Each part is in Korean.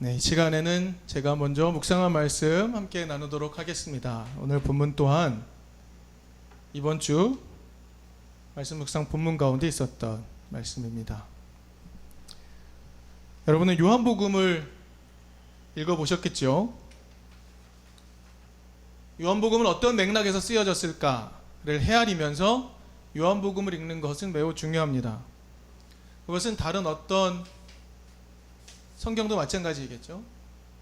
이 시간에는 제가 먼저 묵상한 말씀 함께 나누도록 하겠습니다. 오늘 본문 또한 이번 주 말씀 묵상 본문 가운데 있었던 말씀입니다. 여러분은 요한복음을 읽어보셨겠죠? 요한복음은 어떤 맥락에서 쓰여졌을까를 헤아리면서 요한복음을 읽는 것은 매우 중요합니다. 그것은 다른 어떤 성경도 마찬가지겠죠.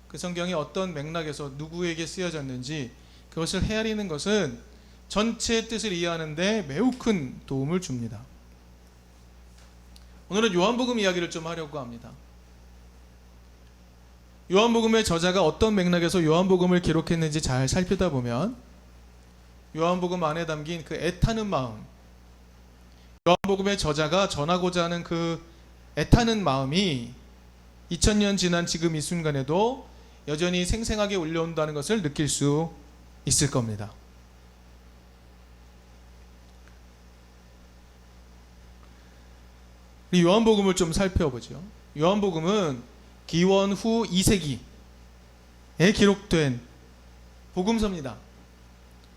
그 성경이 어떤 맥락에서 누구에게 쓰여졌는지 그것을 헤아리는 것은 전체의 뜻을 이해하는 데 매우 큰 도움을 줍니다. 오늘은 요한복음 이야기를 좀 하려고 합니다. 요한복음의 저자가 어떤 맥락에서 요한복음을 기록했는지 잘 살피다 보면 요한복음 안에 담긴 그 애타는 마음, 요한복음의 저자가 전하고자 하는 그 애타는 마음이 2000년 지난 지금 이 순간에도 여전히 생생하게 울려온다는 것을 느낄 수 있을 겁니다. 우리 요한복음을 좀 살펴보죠. 요한복음은 기원 후 2세기에 기록된 복음서입니다.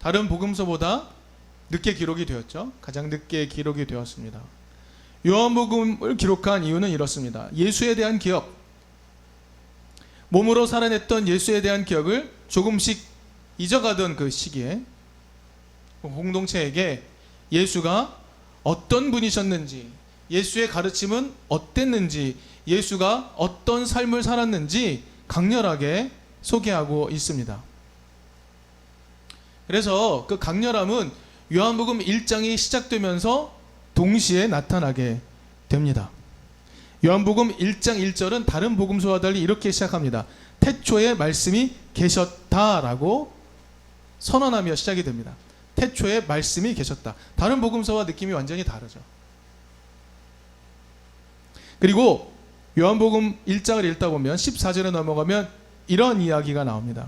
다른 복음서보다 늦게 기록이 되었죠. 가장 늦게 기록이 되었습니다. 요한복음을 기록한 이유는 이렇습니다. 예수에 대한 기억, 몸으로 살아냈던 예수에 대한 기억을 조금씩 잊어가던 그 시기에 공동체에게 예수가 어떤 분이셨는지, 예수의 가르침은 어땠는지, 예수가 어떤 삶을 살았는지 강렬하게 소개하고 있습니다. 그래서 그 강렬함은 요한복음 1장이 시작되면서 동시에 나타나게 됩니다. 요한복음 1장 1절은 다른 복음서와 달리 이렇게 시작합니다. 태초에 말씀이 계셨다라고 선언하며 시작이 됩니다. 태초에 말씀이 계셨다. 다른 복음서와 느낌이 완전히 다르죠. 그리고 요한복음 1장을 읽다 보면 14절에 넘어가면 이런 이야기가 나옵니다.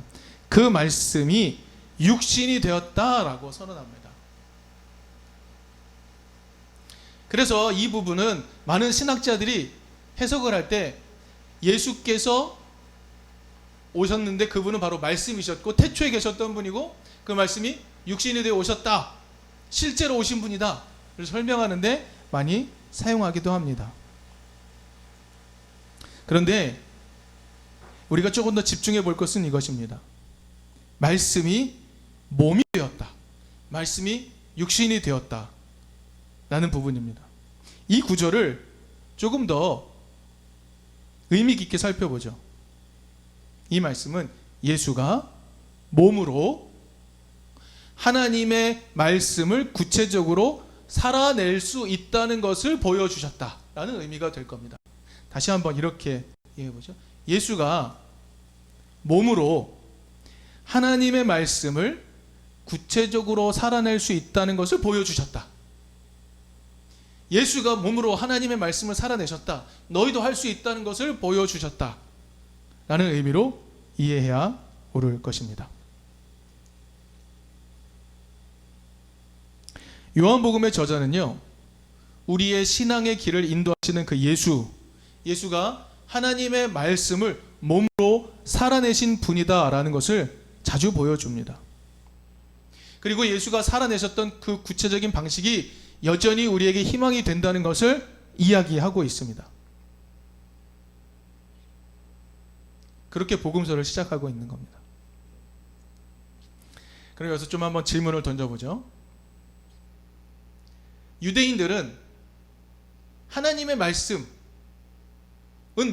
그 말씀이 육신이 되었다라고 선언합니다. 그래서 이 부분은 많은 신학자들이 해석을 할 때 예수께서 오셨는데 그분은 바로 말씀이셨고 태초에 계셨던 분이고 그 말씀이 육신이 되어 오셨다, 실제로 오신 분이다 를 설명하는데 많이 사용하기도 합니다. 그런데 우리가 조금 더 집중해 볼 것은 이것입니다. 말씀이 몸이 되었다, 말씀이 육신이 되었다 라는 부분입니다. 이 구절을 조금 더 의미 깊게 살펴보죠. 이 말씀은 예수가 몸으로 하나님의 말씀을 구체적으로 살아낼 수 있다는 것을 보여주셨다라는 의미가 될 겁니다. 다시 한번 이렇게 이해해보죠. 예수가 몸으로 하나님의 말씀을 구체적으로 살아낼 수 있다는 것을 보여주셨다. 예수가 몸으로 하나님의 말씀을 살아내셨다. 너희도 할 수 있다는 것을 보여주셨다 라는 의미로 이해해야 옳을 것입니다. 요한복음의 저자는요, 우리의 신앙의 길을 인도하시는 그 예수가 하나님의 말씀을 몸으로 살아내신 분이다 라는 것을 자주 보여줍니다. 그리고 예수가 살아내셨던 그 구체적인 방식이 여전히 우리에게 희망이 된다는 것을 이야기하고 있습니다. 그렇게 복음서를 시작하고 있는 겁니다. 그럼 여기서 좀 한번 질문을 던져보죠. 유대인들은 하나님의 말씀은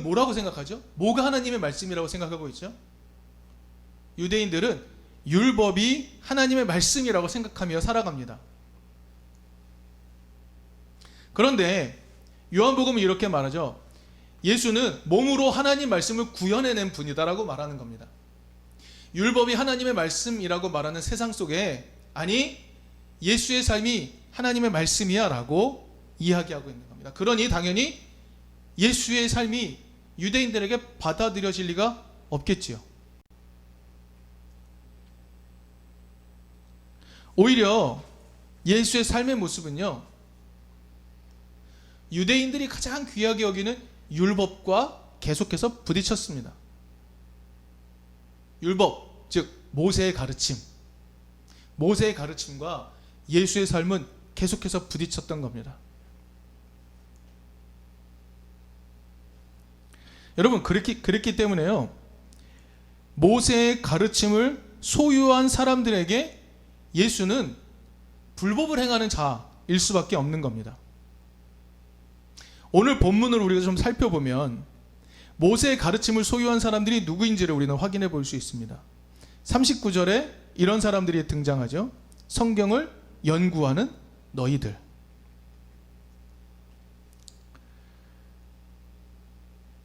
뭐라고 생각하죠? 뭐가 하나님의 말씀이라고 생각하고 있죠? 유대인들은 율법이 하나님의 말씀이라고 생각하며 살아갑니다. 그런데 요한복음은 이렇게 말하죠. 예수는 몸으로 하나님 말씀을 구현해낸 분이다라고 말하는 겁니다. 율법이 하나님의 말씀이라고 말하는 세상 속에, 아니 예수의 삶이 하나님의 말씀이야 라고 이야기하고 있는 겁니다. 그러니 당연히 예수의 삶이 유대인들에게 받아들여질 리가 없겠지요. 오히려 예수의 삶의 모습은요, 유대인들이 가장 귀하게 여기는 율법과 계속해서 부딪혔습니다. 율법, 즉 모세의 가르침, 모세의 가르침과 예수의 삶은 계속해서 부딪혔던 겁니다. 여러분, 그랬기 때문에요, 모세의 가르침을 소유한 사람들에게 예수는 불법을 행하는 자일 수밖에 없는 겁니다. 오늘 본문을 우리가 좀 살펴보면 모세의 가르침을 소유한 사람들이 누구인지를 우리는 확인해 볼 수 있습니다. 39절에 이런 사람들이 등장하죠. 성경을 연구하는 너희들.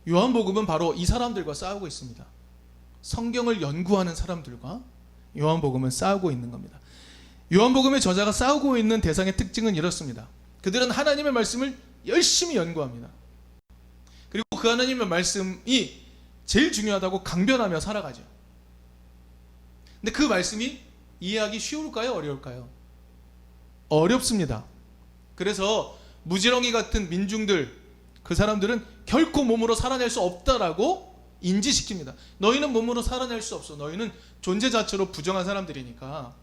요한복음은 바로 이 사람들과 싸우고 있습니다. 성경을 연구하는 사람들과 요한복음은 싸우고 있는 겁니다. 요한복음의 저자가 싸우고 있는 대상의 특징은 이렇습니다. 그들은 하나님의 말씀을 열심히 연구합니다. 그리고 그 하나님의 말씀이 제일 중요하다고 강변하며 살아가죠. 근데 그 말씀이 이해하기 쉬울까요? 어려울까요? 어렵습니다. 그래서 무지렁이 같은 민중들, 그 사람들은 결코 몸으로 살아낼 수 없다라고 인지시킵니다. 너희는 몸으로 살아낼 수 없어. 너희는 존재 자체로 부정한 사람들이니까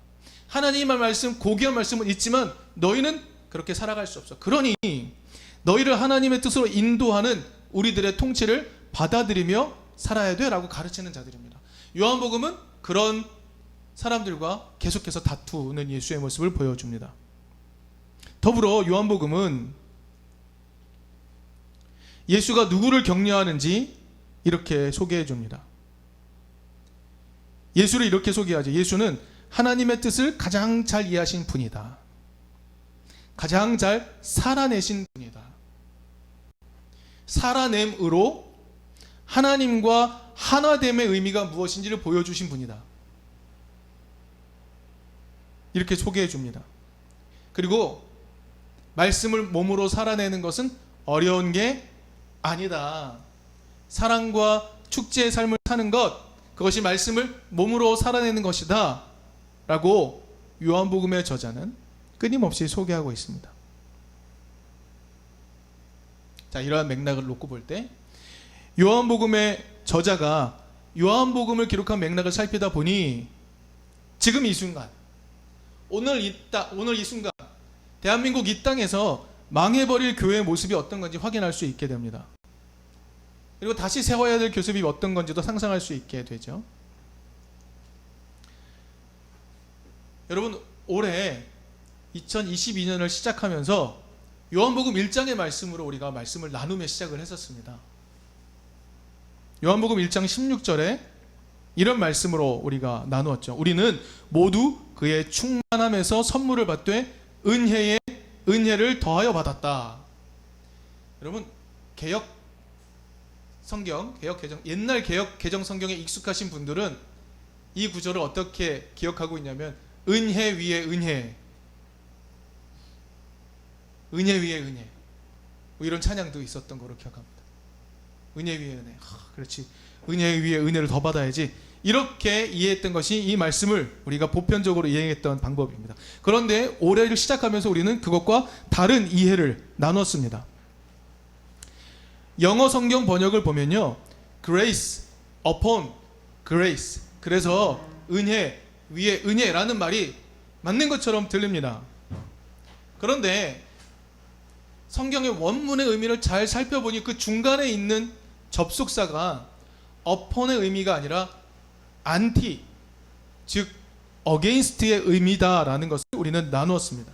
하나님의 말씀, 고귀한 말씀은 있지만 너희는 그렇게 살아갈 수 없어. 그러니 너희를 하나님의 뜻으로 인도하는 우리들의 통치를 받아들이며 살아야 돼 라고 가르치는 자들입니다. 요한복음은 그런 사람들과 계속해서 다투는 예수의 모습을 보여줍니다. 더불어 요한복음은 예수가 누구를 격려하는지 이렇게 소개해 줍니다. 예수를 이렇게 소개하죠. 예수는 하나님의 뜻을 가장 잘 이해하신 분이다. 가장 잘 살아내신 분이다. 살아냄으로 하나님과 하나됨의 의미가 무엇인지를 보여주신 분이다. 이렇게 소개해 줍니다. 그리고 말씀을 몸으로 살아내는 것은 어려운 게 아니다. 사랑과 축제의 삶을 사는 것, 그것이 말씀을 몸으로 살아내는 것이다 라고 요한복음의 저자는 끊임없이 소개하고 있습니다. 자, 이러한 맥락을 놓고 볼 때 요한복음의 저자가 요한복음을 기록한 맥락을 살피다 보니 지금 이 순간, 오늘 이 순간 대한민국 이 땅에서 망해버릴 교회의 모습이 어떤 건지 확인할 수 있게 됩니다. 그리고 다시 세워야 될 교습이 어떤 건지도 상상할 수 있게 되죠. 여러분, 올해 2022년을 시작하면서 요한복음 1장의 말씀으로 우리가 말씀을 나누며 시작을 했었습니다. 요한복음 1장 16절에 이런 말씀으로 우리가 나누었죠. 우리는 모두 그의 충만함에서 선물을 받되 은혜에 은혜를 더하여 받았다. 여러분, 개혁 성경, 개혁 개정, 옛날 개혁 개정 성경에 익숙하신 분들은 이 구절을 어떻게 기억하고 있냐면 은혜 위에 은혜, 은혜 위에 은혜, 뭐 이런 찬양도 있었던 거로 기억합니다. 은혜 위에 은혜, 그렇지, 은혜 위에 은혜를 더 받아야지, 이렇게 이해했던 것이 이 말씀을 우리가 보편적으로 이해했던 방법입니다. 그런데 올해를 시작하면서 우리는 그것과 다른 이해를 나눴습니다. 영어 성경 번역을 보면요, grace upon grace, 그래서 은혜 위에 은혜라는 말이 맞는 것처럼 들립니다. 그런데 성경의 원문의 의미를 잘 살펴보니 그 중간에 있는 접속사가 upon의 의미가 아니라 anti, 즉 against의 의미다라는 것을 우리는 나누었습니다.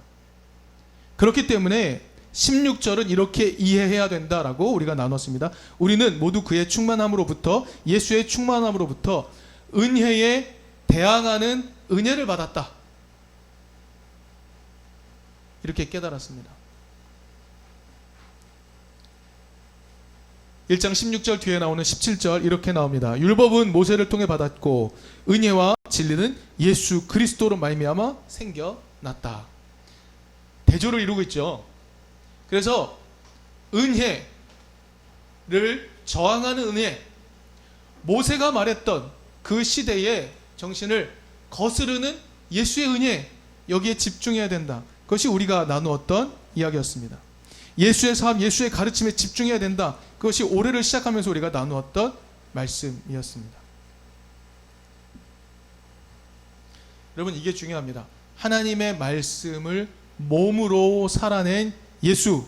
그렇기 때문에 16절은 이렇게 이해해야 된다라고 우리가 나눴습니다. 우리는 모두 그의 충만함으로부터, 예수의 충만함으로부터 은혜에 대항하는 은혜를 받았다, 이렇게 깨달았습니다. 1장 16절 뒤에 나오는 17절 이렇게 나옵니다. 율법은 모세를 통해 받았고 은혜와 진리는 예수 그리스도로 말미암아 생겨났다. 대조를 이루고 있죠. 그래서 은혜를 저항하는 은혜, 모세가 말했던 그 시대의 정신을 거스르는 예수의 은혜, 여기에 집중해야 된다. 그것이 우리가 나누었던 이야기였습니다. 예수의 삶, 예수의 가르침에 집중해야 된다. 그것이 올해를 시작하면서 우리가 나누었던 말씀이었습니다. 여러분, 이게 중요합니다. 하나님의 말씀을 몸으로 살아낸 예수,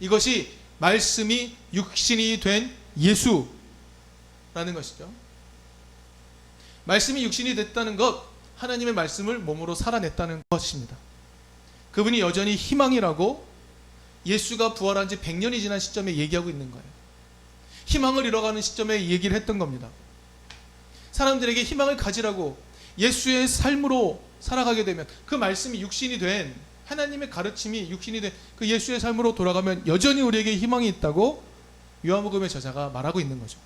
이것이 말씀이 육신이 된 예수라는 것이죠. 말씀이 육신이 됐다는 것, 하나님의 말씀을 몸으로 살아냈다는 것입니다. 그분이 여전히 희망이라고 예수가 부활한 지 100년이 지난 시점에 얘기하고 있는 거예요. 희망을 잃어가는 시점에 얘기를 했던 겁니다. 사람들에게 희망을 가지라고 예수의 삶으로 살아가게 되면, 그 말씀이 육신이 된, 하나님의 가르침이 육신이 된 그 예수의 삶으로 돌아가면 여전히 우리에게 희망이 있다고 요한복음의 저자가 말하고 있는 거죠.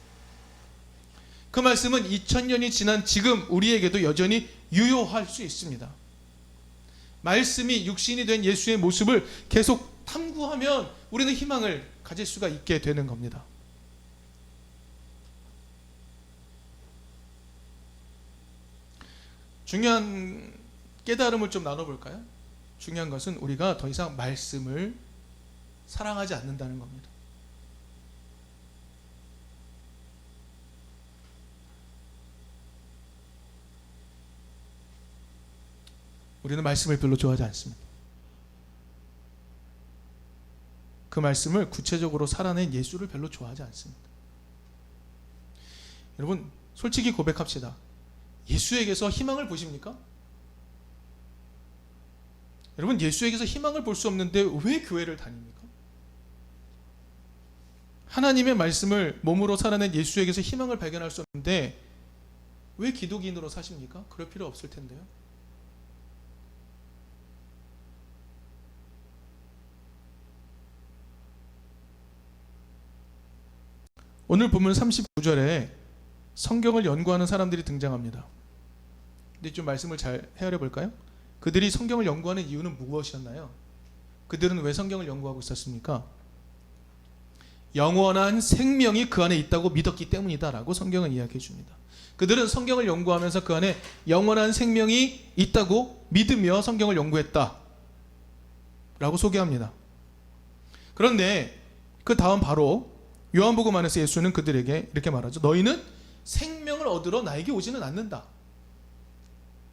그 말씀은 2000년이 지난 지금 우리에게도 여전히 유효할 수 있습니다. 말씀이 육신이 된 예수의 모습을 계속 탐구하면 우리는 희망을 가질 수가 있게 되는 겁니다. 중요한 깨달음을 좀 나눠볼까요? 중요한 것은 우리가 더 이상 말씀을 사랑하지 않는다는 겁니다. 우리는 말씀을 별로 좋아하지 않습니다. 그 말씀을 구체적으로 살아낸 예수를 별로 좋아하지 않습니다. 여러분, 솔직히 고백합시다. 예수에게서 희망을 보십니까? 여러분, 예수에게서 희망을 볼 수 없는데 왜 교회를 다닙니까? 하나님의 말씀을 몸으로 살아낸 예수에게서 희망을 발견할 수 없는데 왜 기독인으로 사십니까? 그럴 필요 없을 텐데요. 오늘 본문 39절에 성경을 연구하는 사람들이 등장합니다. 근데 좀 말씀을 잘 헤아려 볼까요? 그들이 성경을 연구하는 이유는 무엇이었나요? 그들은 왜 성경을 연구하고 있었습니까? 영원한 생명이 그 안에 있다고 믿었기 때문이다라고 성경은 이야기해 줍니다. 그들은 성경을 연구하면서 그 안에 영원한 생명이 있다고 믿으며 성경을 연구했다 라고 소개합니다. 그런데 그 다음 바로 요한복음 안에서 예수는 그들에게 이렇게 말하죠. 너희는 생명을 얻으러 나에게 오지는 않는다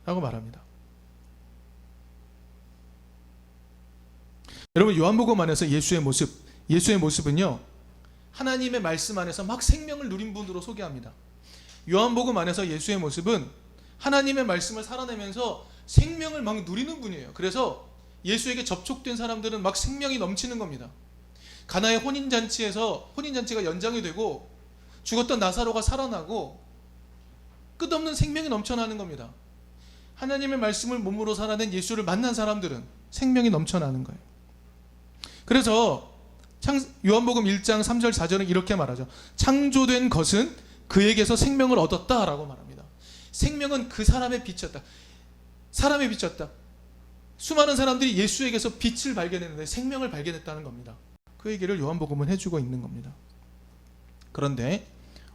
라고 말합니다. 여러분, 요한복음 안에서 예수의 모습은요, 하나님의 말씀 안에서 막 생명을 누린 분으로 소개합니다. 요한복음 안에서 예수의 모습은 하나님의 말씀을 살아내면서 생명을 막 누리는 분이에요. 그래서 예수에게 접촉된 사람들은 막 생명이 넘치는 겁니다. 가나의 혼인잔치가 연장이 되고 죽었던 나사로가 살아나고 끝없는 생명이 넘쳐나는 겁니다. 하나님의 말씀을 몸으로 살아낸 예수를 만난 사람들은 생명이 넘쳐나는 거예요. 그래서 요한복음 1장 3절 4절은 이렇게 말하죠. 창조된 것은 그에게서 생명을 얻었다라고 말합니다. 생명은 그 사람의 빛이었다. 사람의 빛이었다. 수많은 사람들이 예수에게서 빛을 발견했는데 생명을 발견했다는 겁니다. 그 얘기를 요한복음은 해주고 있는 겁니다. 그런데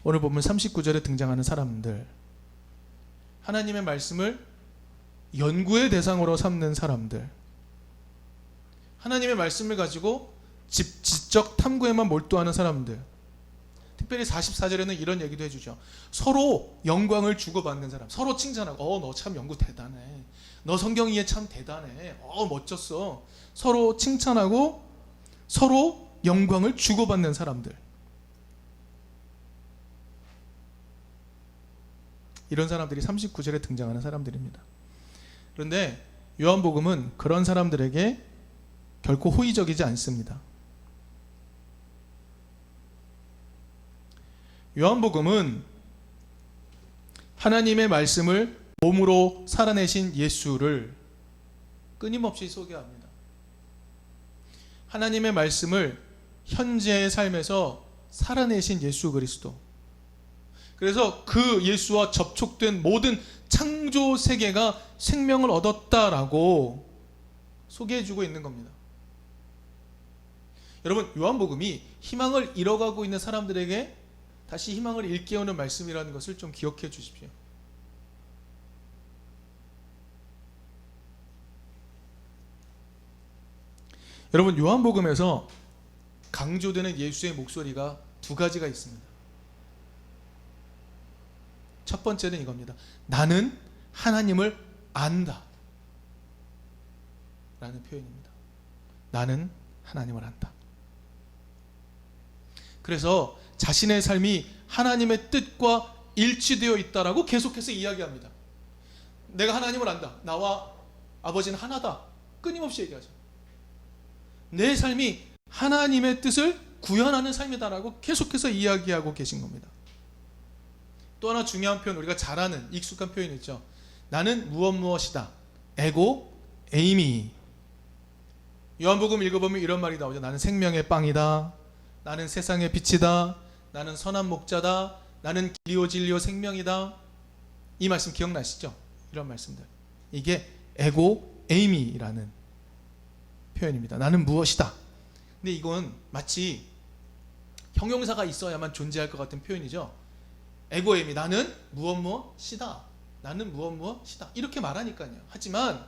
오늘 보면 39절에 등장하는 사람들, 하나님의 말씀을 연구의 대상으로 삼는 사람들, 하나님의 말씀을 가지고 지적 탐구에만 몰두하는 사람들, 특별히 44절에는 이런 얘기도 해주죠. 서로 영광을 주고받는 사람, 서로 칭찬하고 너 참 연구 대단해, 너 성경 이해 참 대단해, 멋졌어, 서로 칭찬하고 서로 영광을 주고받는 사람들, 이런 사람들이 39절에 등장하는 사람들입니다. 그런데 요한복음은 그런 사람들에게 결코 호의적이지 않습니다. 요한복음은 하나님의 말씀을 몸으로 살아내신 예수를 끊임없이 소개합니다. 하나님의 말씀을 현재의 삶에서 살아내신 예수 그리스도, 그래서 그 예수와 접촉된 모든 창조 세계가 생명을 얻었다라고 소개해주고 있는 겁니다. 여러분, 요한복음이 희망을 잃어가고 있는 사람들에게 다시 희망을 일깨우는 말씀이라는 것을 좀 기억해 주십시오. 여러분, 요한복음에서 강조되는 예수의 목소리가 두 가지가 있습니다. 첫 번째는 이겁니다. 나는 하나님을 안다 라는 표현입니다. 나는 하나님을 안다. 그래서 자신의 삶이 하나님의 뜻과 일치되어 있다라고 계속해서 이야기합니다. 내가 하나님을 안다. 나와 아버지는 하나다. 끊임없이 얘기하죠. 내 삶이 하나님의 뜻을 구현하는 삶이다라고 계속해서 이야기하고 계신 겁니다. 또 하나 중요한 표현, 우리가 잘 아는 익숙한 표현이 있죠. 나는 무엇이다. 에고 에이미. 요한복음 읽어보면 이런 말이 나오죠. 나는 생명의 빵이다. 나는 세상의 빛이다. 나는 선한 목자다. 나는 길이요 진리요 생명이다. 이 말씀 기억나시죠? 이런 말씀들. 이게 에고 에이미라는 표현입니다. 나는 무엇이다. 근데 이건 마치 형용사가 있어야만 존재할 것 같은 표현이죠. 에고 에이미. 나는 무엇이다. 나는 무엇이다. 이렇게 말하니까요. 하지만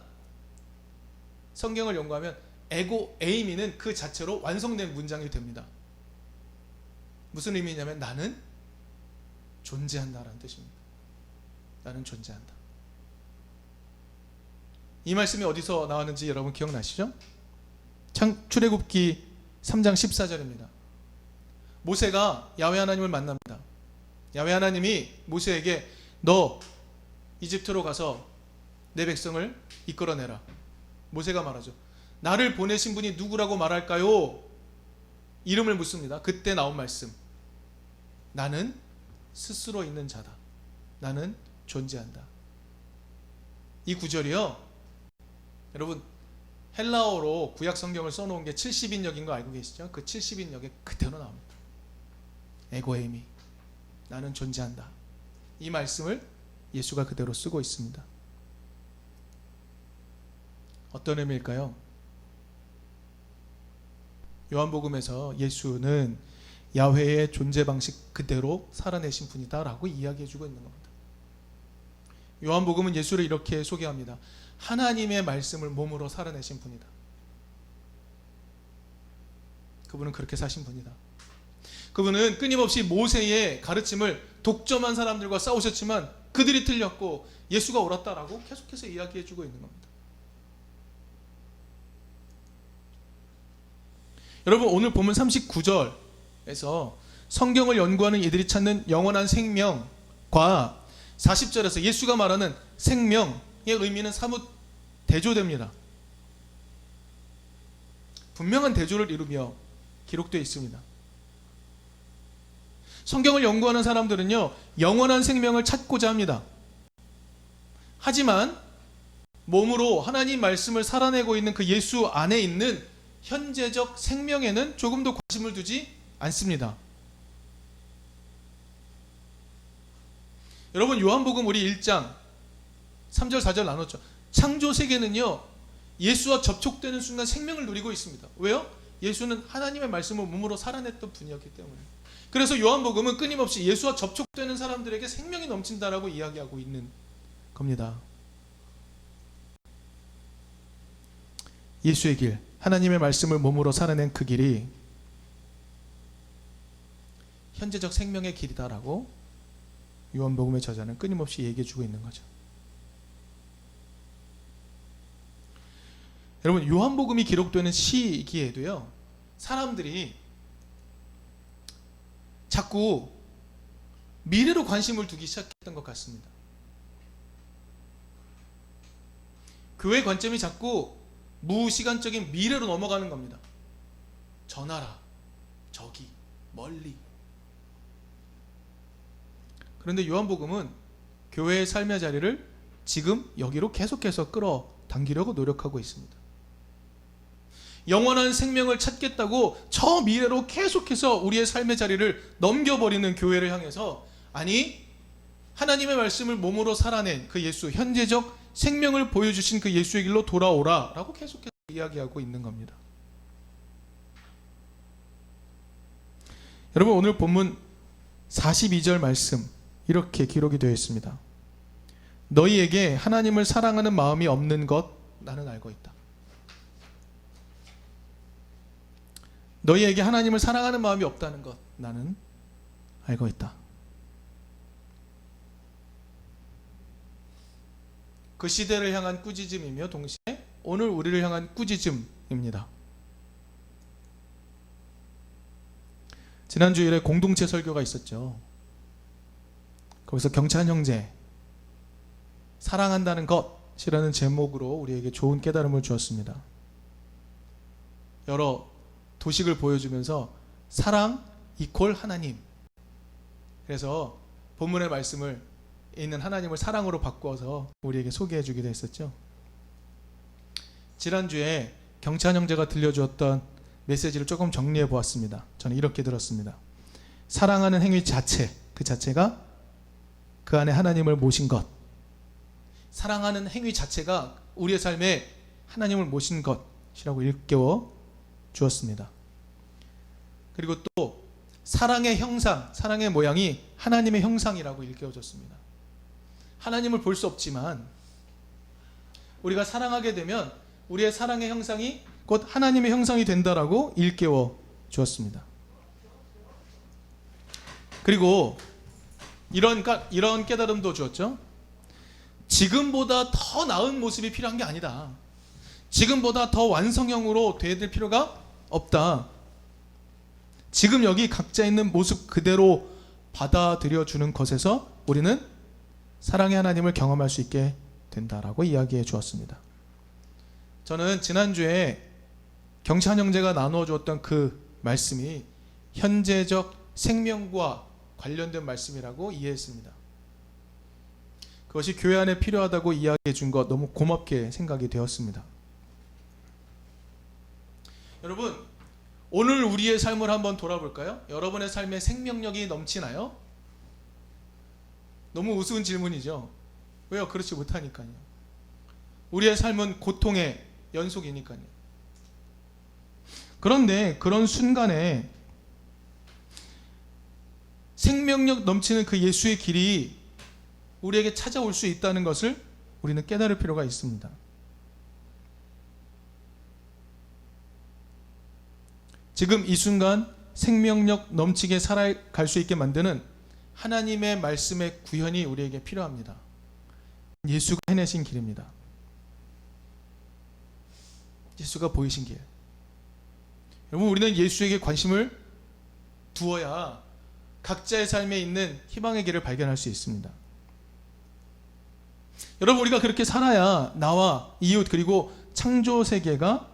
성경을 연구하면 에고 에이미는 그 자체로 완성된 문장이 됩니다. 무슨 의미냐면 나는 존재한다라는 뜻입니다. 나는 존재한다. 이 말씀이 어디서 나왔는지 여러분 기억나시죠? 출애굽기 3장 14절입니다. 모세가 야훼 하나님을 만납니다. 야훼 하나님이 모세에게 너 이집트로 가서 내 백성을 이끌어내라. 모세가 말하죠. 나를 보내신 분이 누구라고 말할까요? 이름을 묻습니다. 그때 나온 말씀. 나는 스스로 있는 자다. 나는 존재한다. 이 구절이요. 여러분 헬라어로 구약 성경을 써놓은 게 70인역인 거 알고 계시죠? 그 70인역에 그대로 나옵니다. 에고에이미. 나는 존재한다. 이 말씀을 예수가 그대로 쓰고 있습니다. 어떤 의미일까요? 요한복음에서 예수는 야훼의 존재 방식 그대로 살아내신 분이다 라고 이야기해주고 있는 겁니다. 요한복음은 예수를 이렇게 소개합니다. 하나님의 말씀을 몸으로 살아내신 분이다. 그분은 그렇게 사신 분이다. 그분은 끊임없이 모세의 가르침을 독점한 사람들과 싸우셨지만 그들이 틀렸고 예수가 옳았다라고 계속해서 이야기해주고 있는 겁니다. 여러분 오늘 본문 39절에서 성경을 연구하는 이들이 찾는 영원한 생명과 40절에서 예수가 말하는 생명의 의미는 사뭇 대조됩니다. 분명한 대조를 이루며 기록되어 있습니다. 성경을 연구하는 사람들은요, 영원한 생명을 찾고자 합니다. 하지만 몸으로 하나님 말씀을 살아내고 있는 그 예수 안에 있는 현재적 생명에는 조금도 관심을 두지 않습니다. 여러분 요한복음 우리 1장 3절 4절 나눴죠. 창조 세계는요 예수와 접촉되는 순간 생명을 누리고 있습니다. 왜요? 예수는 하나님의 말씀을 몸으로 살아냈던 분이었기 때문에. 그래서 요한복음은 끊임없이 예수와 접촉되는 사람들에게 생명이 넘친다라고 이야기하고 있는 겁니다. 예수의 길, 하나님의 말씀을 몸으로 살아낸 그 길이 현재적 생명의 길이다라고 요한복음의 저자는 끊임없이 얘기해주고 있는 거죠. 여러분 요한복음이 기록되는 시기에도요 사람들이 자꾸 미래로 관심을 두기 시작했던 것 같습니다. 교회의 관점이 자꾸 무시간적인 미래로 넘어가는 겁니다. 저 나라, 저기, 멀리. 그런데 요한복음은 교회의 삶의 자리를 지금 여기로 계속해서 끌어당기려고 노력하고 있습니다. 영원한 생명을 찾겠다고 저 미래로 계속해서 우리의 삶의 자리를 넘겨버리는 교회를 향해서 아니 하나님의 말씀을 몸으로 살아낸 그 예수, 현재적 생명을 보여주신 그 예수의 길로 돌아오라 라고 계속해서 이야기하고 있는 겁니다. 여러분 오늘 본문 42절 말씀 이렇게 기록이 되어 있습니다. 너희에게 하나님을 사랑하는 마음이 없는 것 나는 알고 있다. 너희에게 하나님을 사랑하는 마음이 없다는 것 나는 알고 있다. 그 시대를 향한 꾸짖음이며 동시에 오늘 우리를 향한 꾸짖음입니다. 지난 주일에 공동체 설교가 있었죠. 거기서 경찬 형제 사랑한다는 것이라는 제목으로 우리에게 좋은 깨달음을 주었습니다. 여러 도식을 보여주면서 사랑 이퀄 하나님, 그래서 본문의 말씀을 있는 하나님을 사랑으로 바꿔서 우리에게 소개해 주기도 했었죠. 지난주에 경찬 형제가 들려주었던 메시지를 조금 정리해 보았습니다. 저는 이렇게 들었습니다. 사랑하는 행위 자체, 그 자체가 그 안에 하나님을 모신 것, 사랑하는 행위 자체가 우리의 삶에 하나님을 모신 것이라고 일깨워 주었습니다. 그리고 또 사랑의 형상, 사랑의 모양이 하나님의 형상이라고 일깨워줬습니다. 하나님을 볼 수 없지만 우리가 사랑하게 되면 우리의 사랑의 형상이 곧 하나님의 형상이 된다라고 일깨워 주었습니다. 그리고 이런 깨달음도 주었죠. 지금보다 더 나은 모습이 필요한 게 아니다. 지금보다 더 완성형으로 돼야 될 필요가 없다. 지금 여기 각자 있는 모습 그대로 받아들여 주는 것에서 우리는 사랑의 하나님을 경험할 수 있게 된다라고 이야기해 주었습니다. 저는 지난주에 경찬 형제가 나누어 주었던 그 말씀이 현재적 생명과 관련된 말씀이라고 이해했습니다. 그것이 교회 안에 필요하다고 이야기해 준 것 너무 고맙게 생각이 되었습니다. 여러분, 오늘 우리의 삶을 한번 돌아볼까요? 여러분의 삶에 생명력이 넘치나요? 너무 우스운 질문이죠. 왜요? 그렇지 못하니까요. 우리의 삶은 고통의 연속이니까요. 그런데 그런 순간에 생명력 넘치는 그 예수의 길이 우리에게 찾아올 수 있다는 것을 우리는 깨달을 필요가 있습니다. 지금 이 순간 생명력 넘치게 살아갈 수 있게 만드는 하나님의 말씀의 구현이 우리에게 필요합니다. 예수가 해내신 길입니다. 예수가 보이신 길. 여러분, 우리는 예수에게 관심을 두어야 각자의 삶에 있는 희망의 길을 발견할 수 있습니다. 여러분, 우리가 그렇게 살아야 나와 이웃 그리고 창조 세계가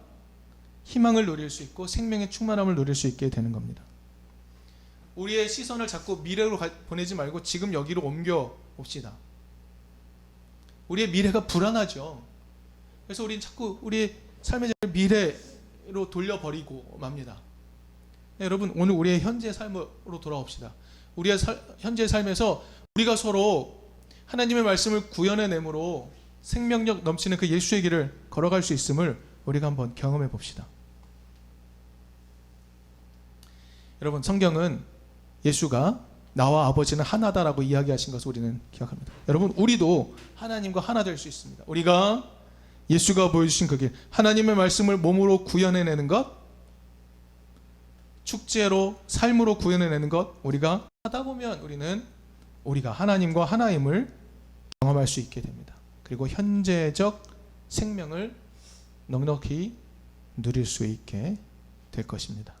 희망을 누릴 수 있고 생명의 충만함을 누릴 수 있게 되는 겁니다. 우리의 시선을 자꾸 미래로 보내지 말고 지금 여기로 옮겨 봅시다. 우리의 미래가 불안하죠. 그래서 우리는 자꾸 우리의 삶의 미래로 돌려버리고 맙니다. 네, 여러분, 오늘 우리의 현재 삶으로 돌아옵시다. 우리의 현재 삶에서 우리가 서로 하나님의 말씀을 구현해내므로 생명력 넘치는 그 예수의 길을 걸어갈 수 있음을 우리가 한번 경험해 봅시다. 여러분, 성경은 예수가 나와 아버지는 하나다라고 이야기하신 것을 우리는 기억합니다. 여러분, 우리도 하나님과 하나 될 수 있습니다. 우리가 예수가 보여주신 그 길, 하나님의 말씀을 몸으로 구현해내는 것, 축제로 삶으로 구현해내는 것, 우리가 하다 보면 우리가 하나님과 하나임을 경험할 수 있게 됩니다. 그리고 현재적 생명을 넉넉히 누릴 수 있게 될 것입니다.